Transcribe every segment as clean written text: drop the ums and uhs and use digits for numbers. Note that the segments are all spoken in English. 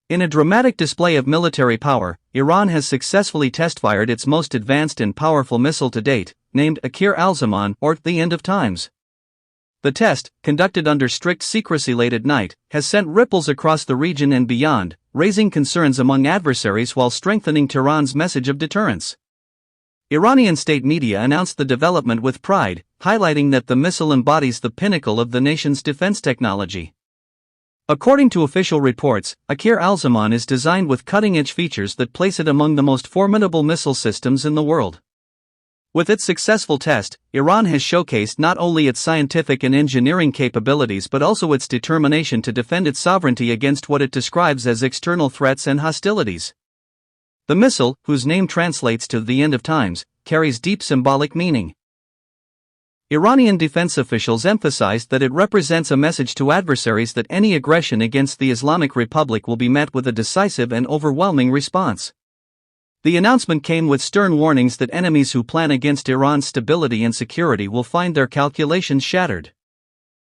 In a dramatic display of military power, Iran has successfully test-fired its most advanced and powerful missile to date, named Akhir al-Zaman, or the End of Times. The test, conducted under strict secrecy late at night, has sent ripples across the region and beyond, raising concerns among adversaries while strengthening Tehran's message of deterrence. Iranian state media announced the development with pride, highlighting that the missile embodies the pinnacle of the nation's defense technology. According to official reports, Akhir al-Zaman is designed with cutting-edge features that place it among the most formidable missile systems in the world. With its successful test, Iran has showcased not only its scientific and engineering capabilities but also its determination to defend its sovereignty against what it describes as external threats and hostilities. The missile, whose name translates to the End of Times, carries deep symbolic meaning. Iranian defense officials emphasized that it represents a message to adversaries that any aggression against the Islamic Republic will be met with a decisive and overwhelming response. The announcement came with stern warnings that enemies who plan against Iran's stability and security will find their calculations shattered.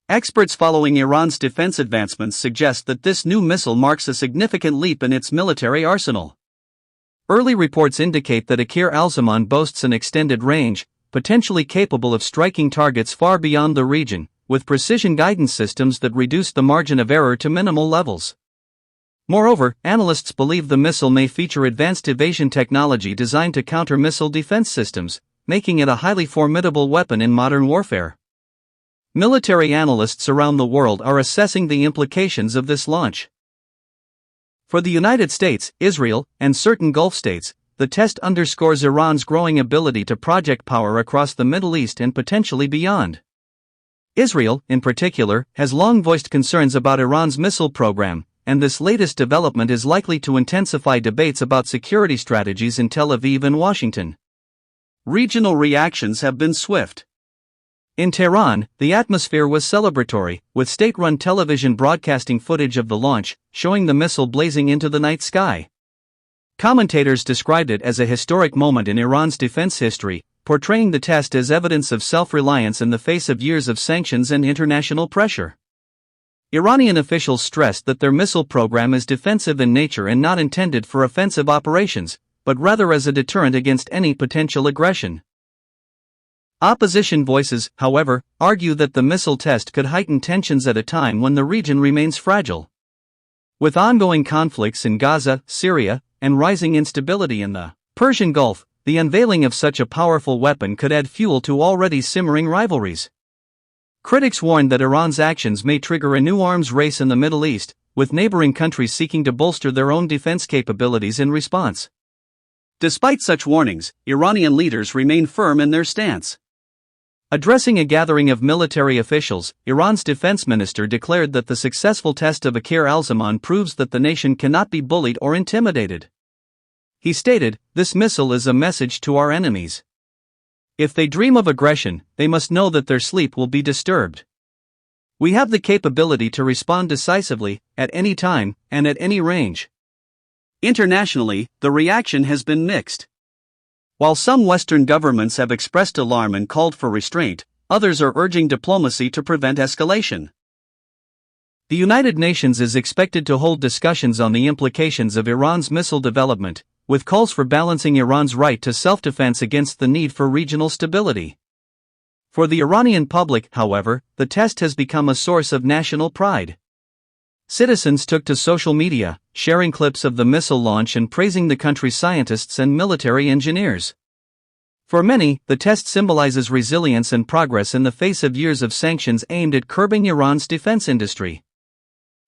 Experts following Iran's defense advancements suggest that this new missile marks a significant leap in its military arsenal. Early reports indicate that Akhir al-Zaman boasts an extended range, potentially capable of striking targets far beyond the region, with precision guidance systems that reduce the margin of error to minimal levels. Moreover, analysts believe the missile may feature advanced evasion technology designed to counter missile defense systems, making it a highly formidable weapon in modern warfare. Military analysts around the world are assessing the implications of this launch. For the United States, Israel, and certain Gulf states, the test underscores Iran's growing ability to project power across the Middle East and potentially beyond. Israel, in particular, has long voiced concerns about Iran's missile program, and this latest development is likely to intensify debates about security strategies in Tel Aviv and Washington. Regional reactions have been swift. In Tehran, the atmosphere was celebratory, with state-run television broadcasting footage of the launch, showing the missile blazing into the night sky. Commentators described it as a historic moment in Iran's defense history, portraying the test as evidence of self-reliance in the face of years of sanctions and international pressure. Iranian officials stressed that their missile program is defensive in nature and not intended for offensive operations, but rather as a deterrent against any potential aggression. Opposition voices, however, argue that the missile test could heighten tensions at a time when the region remains fragile. With ongoing conflicts in Gaza, Syria, and rising instability in the Persian Gulf, the unveiling of such a powerful weapon could add fuel to already simmering rivalries. Critics warned that Iran's actions may trigger a new arms race in the Middle East, with neighboring countries seeking to bolster their own defense capabilities in response. Despite such warnings, Iranian leaders remain firm in their stance. Addressing a gathering of military officials, Iran's defense minister declared that the successful test of Akhir al-Zaman proves that the nation cannot be bullied or intimidated. He stated, "This missile is a message to our enemies. If they dream of aggression, they must know that their sleep will be disturbed. We have the capability to respond decisively, at any time, and at any range." Internationally, the reaction has been mixed. While some Western governments have expressed alarm and called for restraint, others are urging diplomacy to prevent escalation. The United Nations is expected to hold discussions on the implications of Iran's missile development, with calls for balancing Iran's right to self-defense against the need for regional stability. For the Iranian public, however, the test has become a source of national pride. Citizens took to social media, sharing clips of the missile launch and praising the country's scientists and military engineers. For many, the test symbolizes resilience and progress in the face of years of sanctions aimed at curbing Iran's defense industry.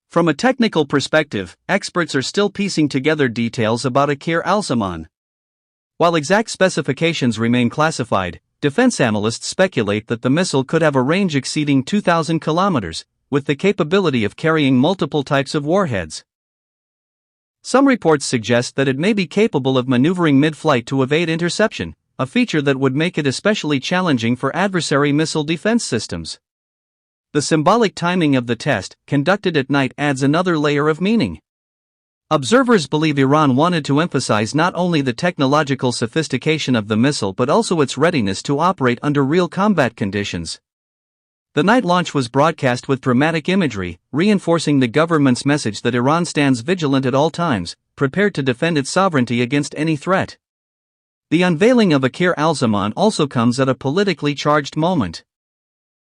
From a technical perspective, experts are still piecing together details about Akhir al-Zaman. While exact specifications remain classified, defense analysts speculate that the missile could have a range exceeding 2,000 kilometers, with the capability of carrying multiple types of warheads. Some reports suggest that it may be capable of maneuvering mid-flight to evade interception, a feature that would make it especially challenging for adversary missile defense systems. The symbolic timing of the test, conducted at night, adds another layer of meaning. Observers believe Iran wanted to emphasize not only the technological sophistication of the missile but also its readiness to operate under real combat conditions. The night launch was broadcast with dramatic imagery, reinforcing the government's message that Iran stands vigilant at all times, prepared to defend its sovereignty against any threat. The unveiling of Akhir al-Zaman also comes at a politically charged moment.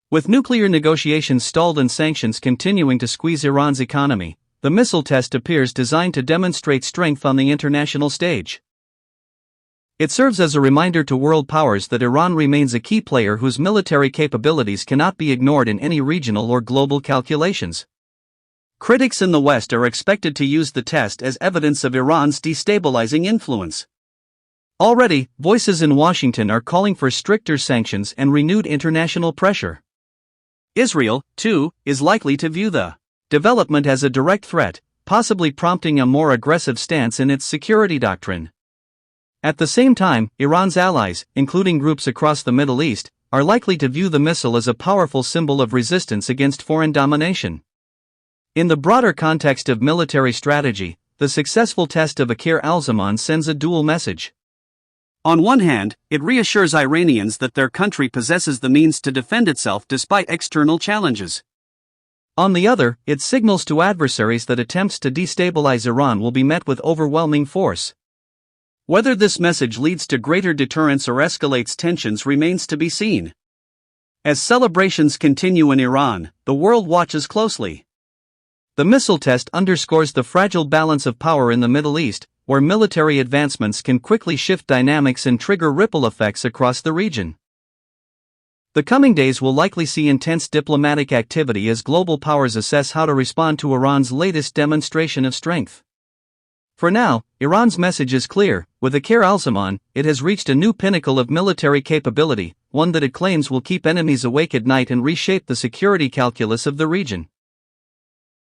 With nuclear negotiations stalled and sanctions continuing to squeeze Iran's economy, the missile test appears designed to demonstrate strength on the international stage. It serves as a reminder to world powers that Iran remains a key player whose military capabilities cannot be ignored in any regional or global calculations. Critics in the West are expected to use the test as evidence of Iran's destabilizing influence. Already, voices in Washington are calling for stricter sanctions and renewed international pressure. Israel, too, is likely to view the development as a direct threat, possibly prompting a more aggressive stance in its security doctrine. At the same time, Iran's allies, including groups across the Middle East, are likely to view the missile as a powerful symbol of resistance against foreign domination. In the broader context of military strategy, the successful test of Akhir al-Zaman sends a dual message. On one hand, it reassures Iranians that their country possesses the means to defend itself despite external challenges. On the other, it signals to adversaries that attempts to destabilize Iran will be met with overwhelming force. Whether this message leads to greater deterrence or escalates tensions remains to be seen. As celebrations continue in Iran, the world watches closely. The missile test underscores the fragile balance of power in the Middle East, where military advancements can quickly shift dynamics and trigger ripple effects across the region. The coming days will likely see intense diplomatic activity as global powers assess how to respond to Iran's latest demonstration of strength. For now, Iran's message is clear: with Akhir al-Zaman, it has reached a new pinnacle of military capability, one that it claims will keep enemies awake at night and reshape the security calculus of the region.